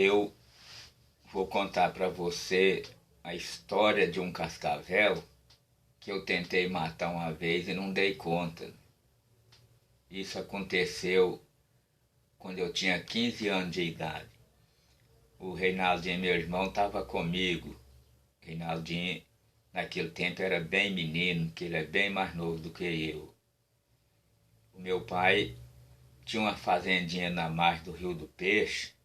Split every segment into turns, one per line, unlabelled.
Eu vou contar para você a história de um cascavel que eu tentei matar uma vez e não dei conta. Isso aconteceu quando eu tinha 15 anos de idade. O Reinaldinho, meu irmão, estava comigo. O Reinaldinho, naquele tempo, era bem menino, que ele é bem mais novo do que eu. O meu pai tinha uma fazendinha na margem do Rio do Peixe,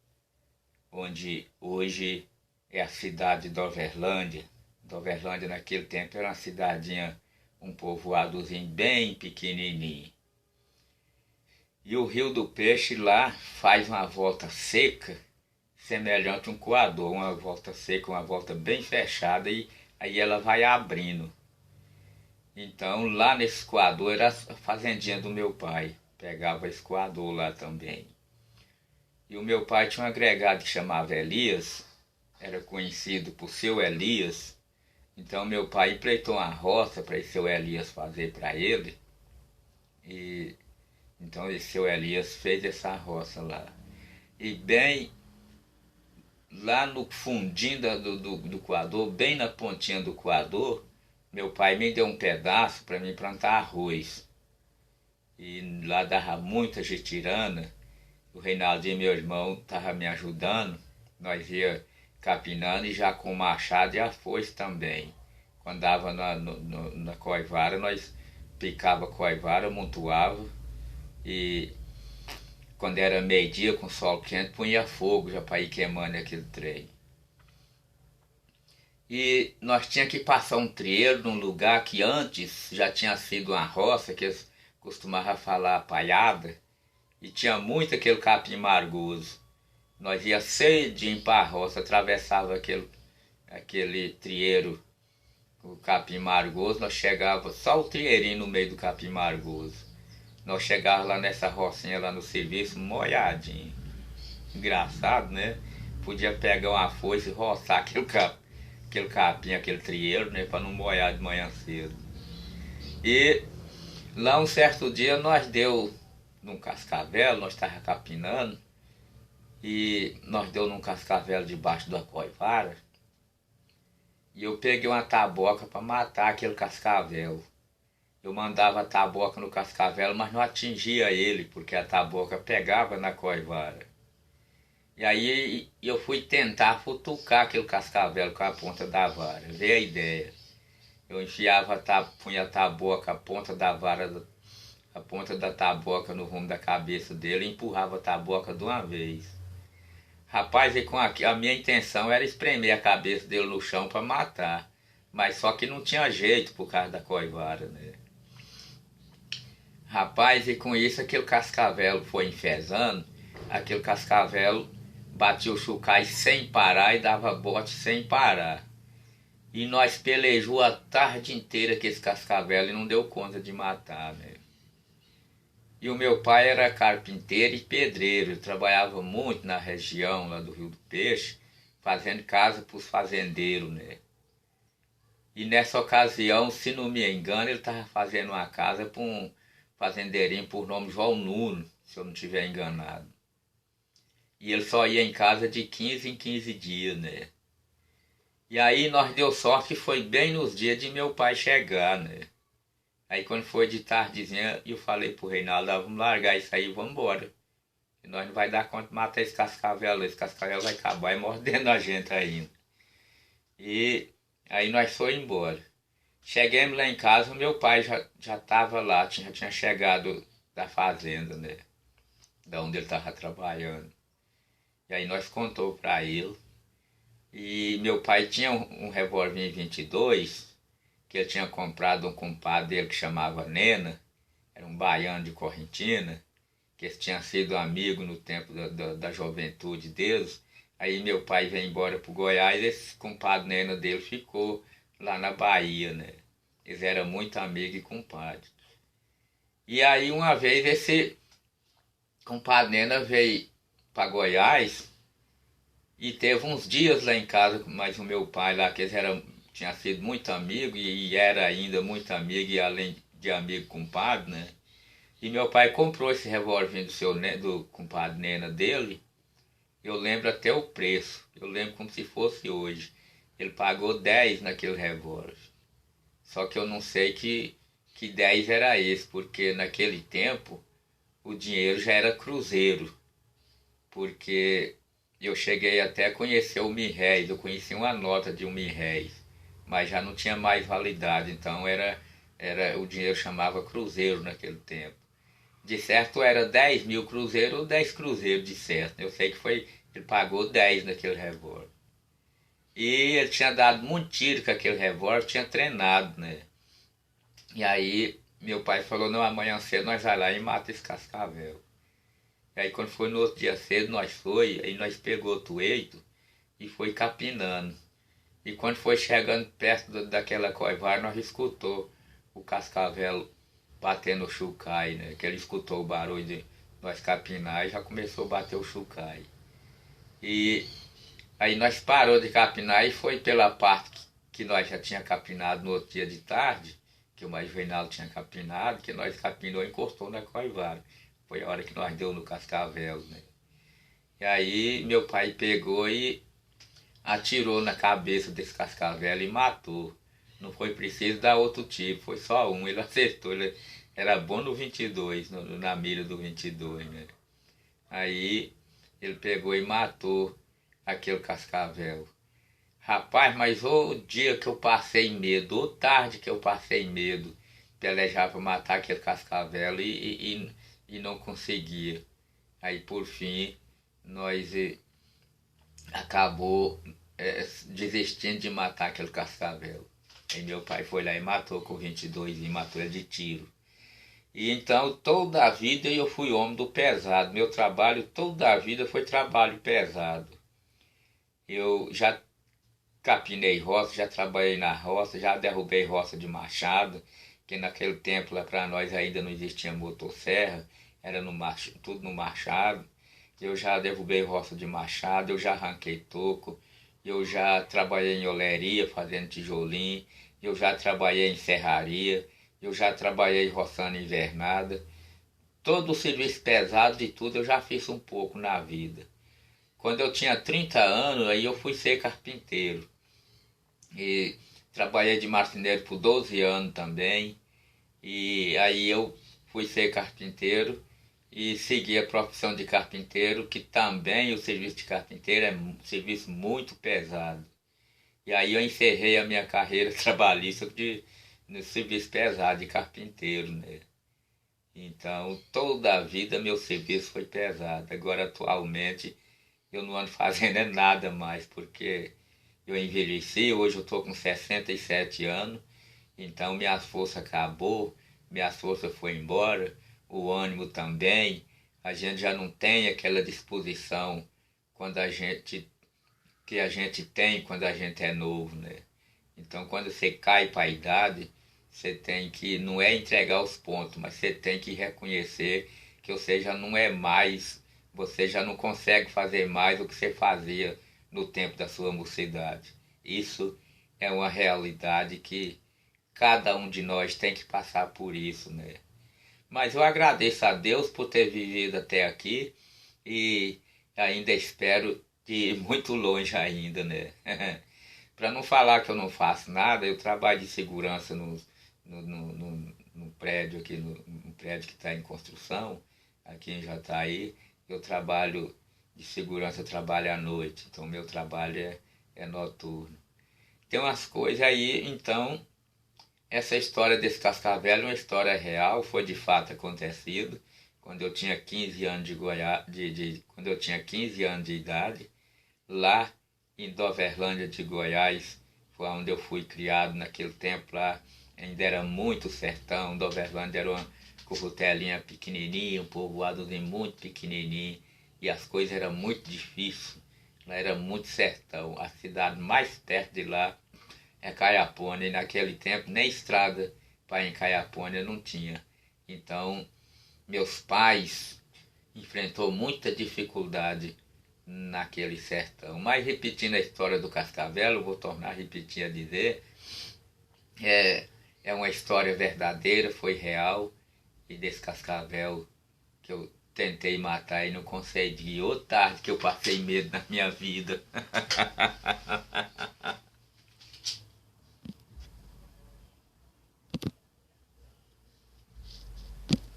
onde hoje é a cidade de Overlândia. Overlândia naquele tempo era uma cidadinha, um povoadozinho bem pequenininho. E o Rio do Peixe lá faz uma volta seca, semelhante a um coador, uma volta seca, uma volta bem fechada, e aí ela vai abrindo. Então lá nesse coador era a fazendinha do meu pai, pegava esse coador lá também. E o meu pai tinha um agregado que chamava Elias, era conhecido por seu Elias. Então meu pai empreitou uma roça para esse seu Elias fazer para ele. E então esse seu Elias fez essa roça lá. E bem lá no fundinho do coador, bem na pontinha do coador, meu pai me deu um pedaço para mim plantar arroz. E lá dava muita jitirana. O Reinaldinho, meu irmão, estava me ajudando. Nós ia capinando e já com machado e a foice também. Quando dava na coivara, nós picava a coivara, amontoava e quando era meio-dia com sol quente, punha fogo já para ir queimando aquele trem. E nós tínhamos que passar um trieiro num lugar que antes já tinha sido uma roça, que eles costumavam falar palhada, e tinha muito aquele capim margoso. Nós ia cedinho para a roça, atravessava aquele trieiro, o capim margoso, nós chegava só o trieirinho no meio do capim margoso. Nós chegávamos lá nessa rocinha lá no serviço, molhadinho. Engraçado, né? Podia pegar uma foice e roçar aquele capim, aquele trieiro, né? Para não molhar de manhã cedo. E lá um certo dia nós deu num cascavel, nós estávamos capinando, e nós deu num cascavel debaixo da coivara, e eu peguei uma taboca para matar aquele cascavel. Eu mandava a taboca no cascavel, mas não atingia ele, porque a taboca pegava na coivara. E aí eu fui tentar futucar aquele cascavel com a ponta da vara, veio a ideia. Eu enfiava, punha a taboca, a ponta da vara, a ponta da taboca no rumo da cabeça dele e empurrava a taboca de uma vez. Rapaz, e a minha intenção era espremer a cabeça dele no chão para matar, mas só que não tinha jeito por causa da coivara, né? Rapaz, e com isso aquele cascavel foi enfesando, aquele cascavel batia o chocalho sem parar e dava bote sem parar. E nós pelejou a tarde inteira com esse cascavel e não deu conta de matar, né? E o meu pai era carpinteiro e pedreiro, ele trabalhava muito na região lá do Rio do Peixe, fazendo casa para os fazendeiros, né? E nessa ocasião, se não me engano, ele estava fazendo uma casa para um fazendeirinho por nome João Nuno, se eu não estiver enganado. E ele só ia em casa de 15 em 15 dias, né? E aí nós deu sorte que foi bem nos dias de meu pai chegar, né? Aí quando foi de tardezinha, eu falei pro Reinaldo, vamos largar isso aí e vamos embora. E nós não vai dar conta de matar esse cascavel vai acabar mordendo a gente ainda. E aí nós foi embora. Chegamos lá em casa, meu pai já estava lá, já tinha chegado da fazenda, né? Da onde ele estava trabalhando. E aí nós contou para ele. E meu pai tinha um revólver 22, que ele tinha comprado um compadre dele que chamava Nena, era um baiano de Correntina, que eles tinham sido amigo no tempo da juventude deles. Aí meu pai veio embora para o Goiás e esse compadre Nena dele ficou lá na Bahia, né? Eles eram muito amigos e compadres. E aí uma vez esse compadre Nena veio para Goiás e teve uns dias lá em casa, mas o meu pai lá, que eles tinha sido muito amigo e era ainda muito amigo, e além de amigo compadre, né? E meu pai comprou esse revólver do compadre Nena dele Eu lembro até o preço, eu lembro como se fosse hoje. Ele pagou 10 naquele revólver. Só que eu não sei que 10 era esse, porque naquele tempo o dinheiro já era cruzeiro. Porque eu cheguei até a conhecer o mil-réis, eu conheci uma nota de um mil-réis, mas já não tinha mais validade, então o dinheiro chamava cruzeiro naquele tempo. De certo era 10 mil cruzeiros ou 10 cruzeiros de certo. Eu sei que foi, ele pagou 10 naquele revólver. E ele tinha dado muito tiro com aquele revólver, tinha treinado, né? E aí meu pai falou, não, amanhã cedo nós vai lá e mata esse cascavel. E aí quando foi no outro dia cedo, nós foi, aí nós pegou o tueito e foi capinando. E quando foi chegando perto daquela coivara, nós escutou o cascavel batendo o chucai, né? Que ele escutou o barulho de nós capinar e já começou a bater o chucai. E aí nós parou de capinar e foi pela parte que nós já tinha capinado no outro dia de tarde, que o mais Reinaldo tinha capinado, que nós capinou e encostou na coivara. Foi a hora que nós deu no cascavel, né? E aí meu pai pegou e atirou na cabeça desse cascavel e matou. Não foi preciso dar outro tiro, foi só um, ele acertou, ele era bom no 22, na mira do 22, né? Aí ele pegou e matou aquele cascavel. Rapaz, mas o dia que eu passei medo, ou tarde que eu passei medo, pelejar para matar aquele cascavel e não conseguia. Aí por fim, nós acabou desistindo de matar aquele cascavel. Aí meu pai foi lá e matou com 22 e matou ele de tiro. E então toda a vida eu fui homem do pesado. Meu trabalho toda a vida foi trabalho pesado. Eu já capinei roça, já trabalhei na roça, já derrubei roça de machado, que naquele tempo lá para nós ainda não existia motosserra, era tudo no machado. Eu já derrubei roça de machado, eu já arranquei toco, eu já trabalhei em oleria fazendo tijolinho, eu já trabalhei em serraria, eu já trabalhei roçando invernada. Todo o serviço pesado de tudo eu já fiz um pouco na vida. Quando eu tinha 30 anos, aí eu fui ser carpinteiro. E trabalhei de marceneiro por 12 anos também. E aí eu fui ser carpinteiro e segui a profissão de carpinteiro, que também o serviço de carpinteiro é um serviço muito pesado. E aí eu encerrei a minha carreira trabalhista no serviço pesado de carpinteiro, né? Então toda a vida meu serviço foi pesado. Agora atualmente eu não ando fazendo nada mais, porque eu envelheci, hoje eu estou com 67 anos, então minha força acabou, minha força foi embora, o ânimo também, a gente já não tem aquela disposição quando que a gente tem quando a gente é novo, né? Então quando você cai para a idade, você tem que, não é entregar os pontos, mas você tem que reconhecer que você já não é mais, você já não consegue fazer mais o que você fazia no tempo da sua mocidade. Isso é uma realidade que cada um de nós tem que passar por isso, né? Mas eu agradeço a Deus por ter vivido até aqui e ainda espero ir muito longe ainda, né? Para não falar que eu não faço nada, eu trabalho de segurança no prédio aqui, no prédio que está em construção, aqui em Jataí. Eu trabalho de segurança, eu trabalho à noite, então meu trabalho é noturno. Tem umas coisas aí, então, essa história desse cascavel é uma história real, foi de fato acontecido, quando eu tinha 15 anos quando eu tinha 15 anos de idade, lá em Doverlândia de Goiás, foi onde eu fui criado naquele tempo lá, ainda era muito sertão, Doverlândia era uma currutelinha pequenininha, um povoadozinho muito pequenininho, e as coisas eram muito difíceis, lá era muito sertão, a cidade mais perto de lá é Caiapônia, e naquele tempo nem estrada para em Caiapônia não tinha. Então, meus pais enfrentou muita dificuldade naquele sertão. Mas repetindo a história do Cascavel, eu vou tornar a repetir a dizer, é, é uma história verdadeira, foi real, e desse Cascavel que eu tentei matar e não consegui. Ô tarde que eu passei medo na minha vida.